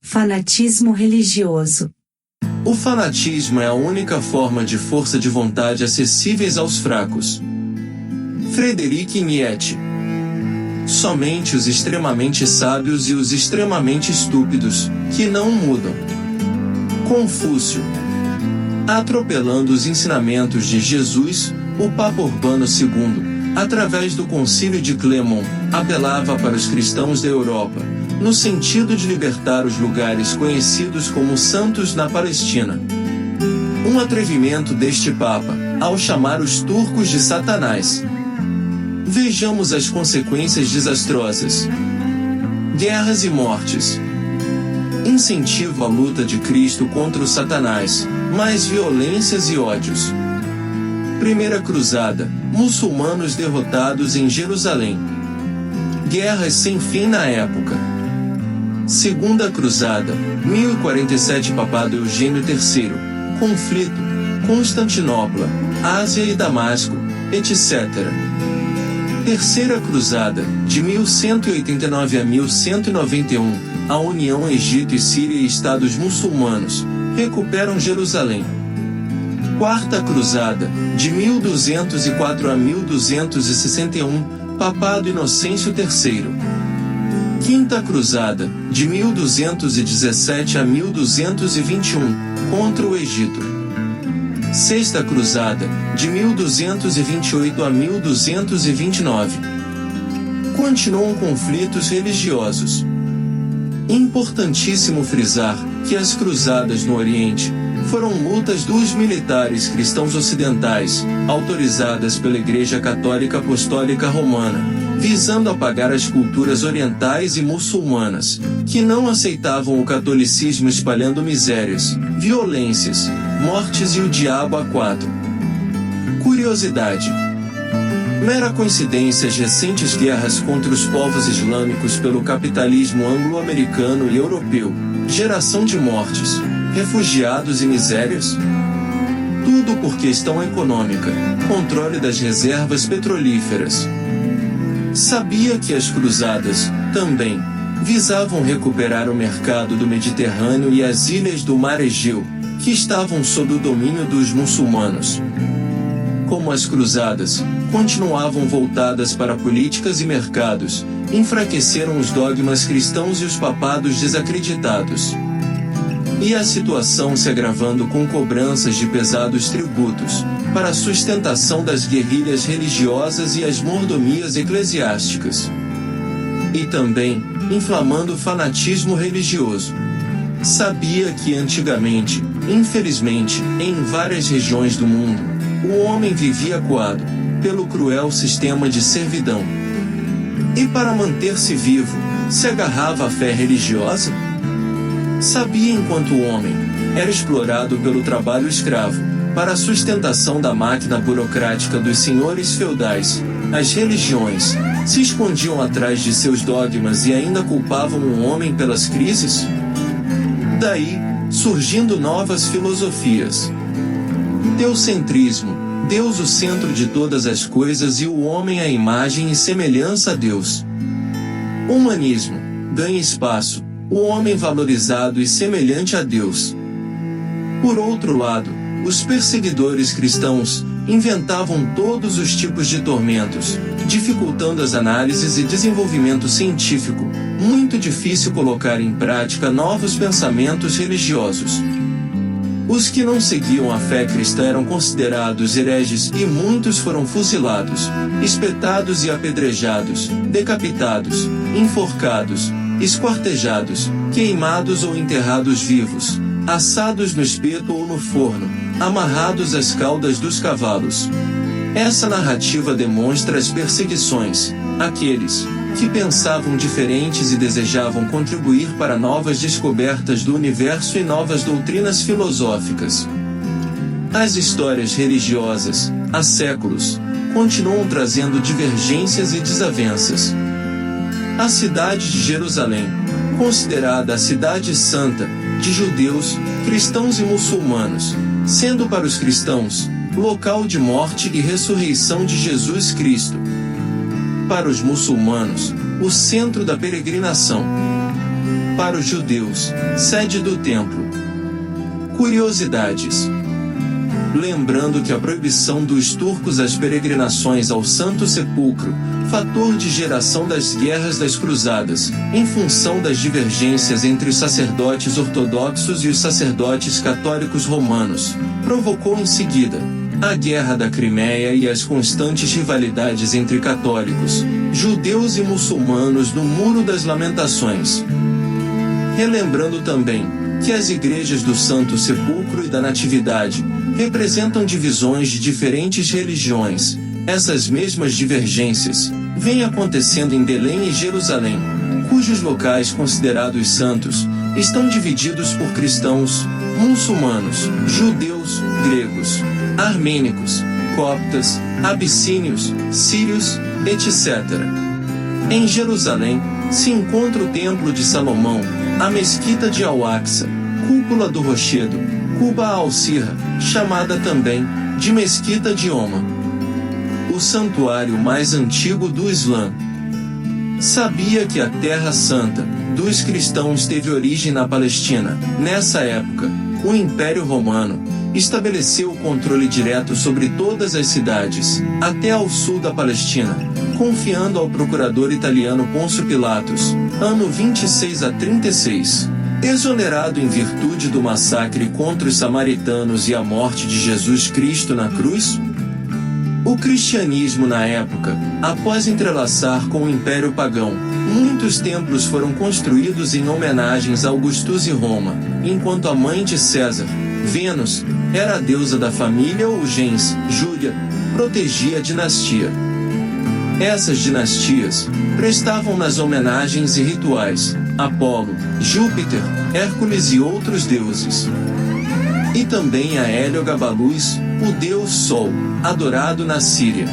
Fanatismo religioso. O fanatismo é a única forma de força de vontade acessíveis aos fracos. Friedrich Nietzsche. Somente os extremamente sábios e os extremamente estúpidos, que não mudam. Confúcio. Atropelando os ensinamentos de Jesus, o Papa Urbano II, através do Concílio de Clermont, apelava para os cristãos da Europa, no sentido de libertar os lugares conhecidos como santos na Palestina. Um atrevimento deste Papa, ao chamar os turcos de Satanás. Vejamos as consequências desastrosas. Guerras e mortes. Incentivo à luta de Cristo contra o Satanás, mais violências e ódios. Primeira Cruzada, muçulmanos derrotados em Jerusalém. Guerras sem fim na época. Segunda Cruzada, 1047, Papado Eugênio III, conflito, Constantinopla, Ásia e Damasco, etc. Terceira Cruzada, de 1189 a 1191, a União Egito e Síria e Estados muçulmanos recuperam Jerusalém. Quarta Cruzada, de 1204 a 1261, Papado Inocêncio III. Quinta Cruzada, de 1217 a 1221, contra o Egito. Sexta Cruzada, de 1228 a 1229. Continuam conflitos religiosos. Importantíssimo frisar que as cruzadas no Oriente foram lutas dos militares cristãos ocidentais, autorizadas pela Igreja Católica Apostólica Romana, visando apagar as culturas orientais e muçulmanas, que não aceitavam o catolicismo, espalhando misérias, violências, mortes e o diabo a quatro. Curiosidade. Mera coincidência as recentes guerras contra os povos islâmicos pelo capitalismo anglo-americano e europeu, geração de mortes, refugiados e misérias? Tudo por questão econômica, controle das reservas petrolíferas. Sabia que as cruzadas, também, visavam recuperar o mercado do Mediterrâneo e as ilhas do Mar Egeu, que estavam sob o domínio dos muçulmanos. Como as cruzadas continuavam voltadas para políticas e mercados, enfraqueceram os dogmas cristãos e os papados desacreditados. E a situação se agravando com cobranças de pesados tributos, para a sustentação das guerrilhas religiosas e as mordomias eclesiásticas. E também, inflamando o fanatismo religioso. Sabia que antigamente, infelizmente, em várias regiões do mundo, o homem vivia coado pelo cruel sistema de servidão. E para manter-se vivo, se agarrava à fé religiosa? Sabia enquanto o homem era explorado pelo trabalho escravo, para a sustentação da máquina burocrática dos senhores feudais, as religiões se escondiam atrás de seus dogmas e ainda culpavam o homem pelas crises? Daí, surgindo novas filosofias. Teocentrismo, Deus o centro de todas as coisas e o homem a imagem e semelhança a Deus. Humanismo, ganha espaço, o homem valorizado e semelhante a Deus. Por outro lado, os perseguidores cristãos inventavam todos os tipos de tormentos, dificultando as análises e desenvolvimento científico, muito difícil colocar em prática novos pensamentos religiosos. Os que não seguiam a fé cristã eram considerados hereges e muitos foram fuzilados, espetados e apedrejados, decapitados, enforcados, esquartejados, queimados ou enterrados vivos, assados no espeto ou no forno, amarrados às caudas dos cavalos. Essa narrativa demonstra as perseguições, aqueles que pensavam diferentes e desejavam contribuir para novas descobertas do universo e novas doutrinas filosóficas. As histórias religiosas, há séculos, continuam trazendo divergências e desavenças. A cidade de Jerusalém, considerada a cidade santa, de judeus, cristãos e muçulmanos, sendo para os cristãos, local de morte e ressurreição de Jesus Cristo. Para os muçulmanos, o centro da peregrinação. para os judeus, sede do templo. Curiosidades. Lembrando que a proibição dos turcos às peregrinações ao Santo Sepulcro, fator de geração das guerras das cruzadas, em função das divergências entre os sacerdotes ortodoxos e os sacerdotes católicos romanos, provocou em seguida a Guerra da Crimeia e as constantes rivalidades entre católicos, judeus e muçulmanos no Muro das Lamentações. Relembrando também que as igrejas do Santo Sepulcro e da Natividade representam divisões de diferentes religiões. Essas mesmas divergências vêm acontecendo em Belém e Jerusalém, cujos locais considerados santos estão divididos por cristãos, muçulmanos, judeus, gregos, armênicos, coptas, abissínios, sírios, etc. Em Jerusalém se encontra o Templo de Salomão, a Mesquita de Al-Aqsa, Cúpula do Rochedo, Quba al-Sirra, chamada também de Mesquita de Omar, o santuário mais antigo do Islã. Sabia que a Terra Santa dos cristãos teve origem na Palestina. Nessa época, o Império Romano estabeleceu o controle direto sobre todas as cidades, até ao sul da Palestina, confiando ao procurador italiano Pôncio Pilatos, ano 26 a 36. Exonerado em virtude do massacre contra os samaritanos e a morte de Jesus Cristo na cruz? O cristianismo na época, após entrelaçar com o Império Pagão, muitos templos foram construídos em homenagens a Augustus e Roma, enquanto a mãe de César, Vênus, era a deusa da família ou gens, Júlia, protegia a dinastia. Essas dinastias prestavam nas homenagens e rituais Apolo, Júpiter, Hércules e outros deuses. E também a Heliogabalus, o deus Sol, adorado na Síria.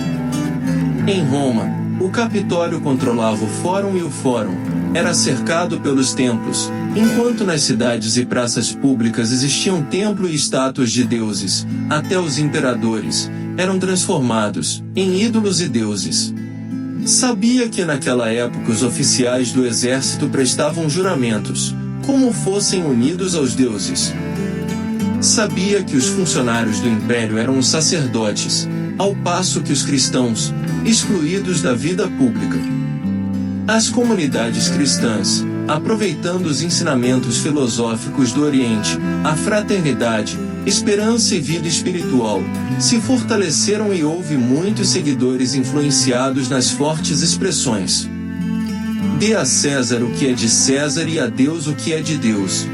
Em Roma, o Capitólio controlava o Fórum e o Fórum era cercado pelos templos, enquanto nas cidades e praças públicas existiam templo e estátuas de deuses, até os imperadores eram transformados em ídolos e deuses. Sabia que naquela época os oficiais do exército prestavam juramentos, como fossem unidos aos deuses. Sabia que os funcionários do império eram os sacerdotes, ao passo que os cristãos, excluídos da vida pública. As comunidades cristãs, aproveitando os ensinamentos filosóficos do Oriente, a fraternidade, esperança e vida espiritual, se fortaleceram e houve muitos seguidores influenciados nas fortes expressões: dê a César o que é de César e a Deus o que é de Deus.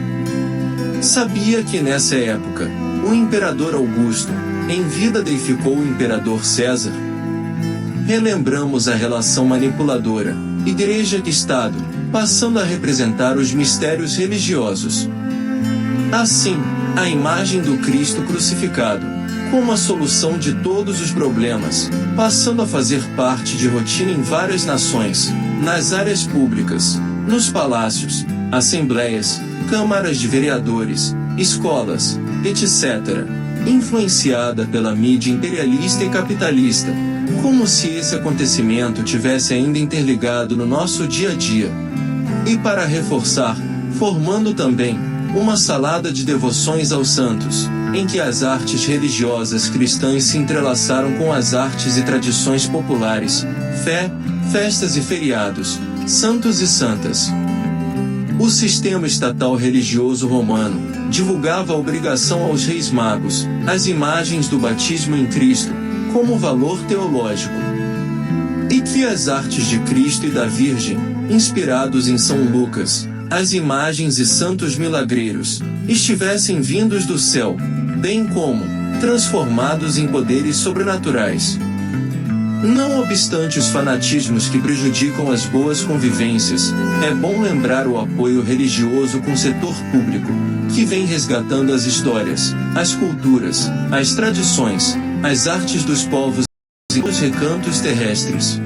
Sabia que nessa época, o imperador Augusto, em vida deificou o imperador César? Relembramos a relação manipuladora, igreja e Estado, passando a representar os mistérios religiosos. Assim, a imagem do Cristo crucificado, como a solução de todos os problemas, passando a fazer parte de rotina em várias nações, nas áreas públicas, nos palácios, assembleias, câmaras de vereadores, escolas, etc., influenciada pela mídia imperialista e capitalista, como se esse acontecimento tivesse ainda interligado no nosso dia a dia. E para reforçar, formando também uma salada de devoções aos santos, em que as artes religiosas cristãs se entrelaçaram com as artes e tradições populares, fé, festas e feriados, santos e santas. O sistema estatal religioso romano divulgava a obrigação aos reis magos, as imagens do batismo em Cristo, como valor teológico. E que as artes de Cristo e da Virgem, inspirados em São Lucas, as imagens e santos milagreiros, estivessem vindos do céu, bem como transformados em poderes sobrenaturais. Não obstante os fanatismos que prejudicam as boas convivências, é bom lembrar o apoio religioso com o setor público, que vem resgatando as histórias, as culturas, as tradições, as artes dos povos e os recantos terrestres.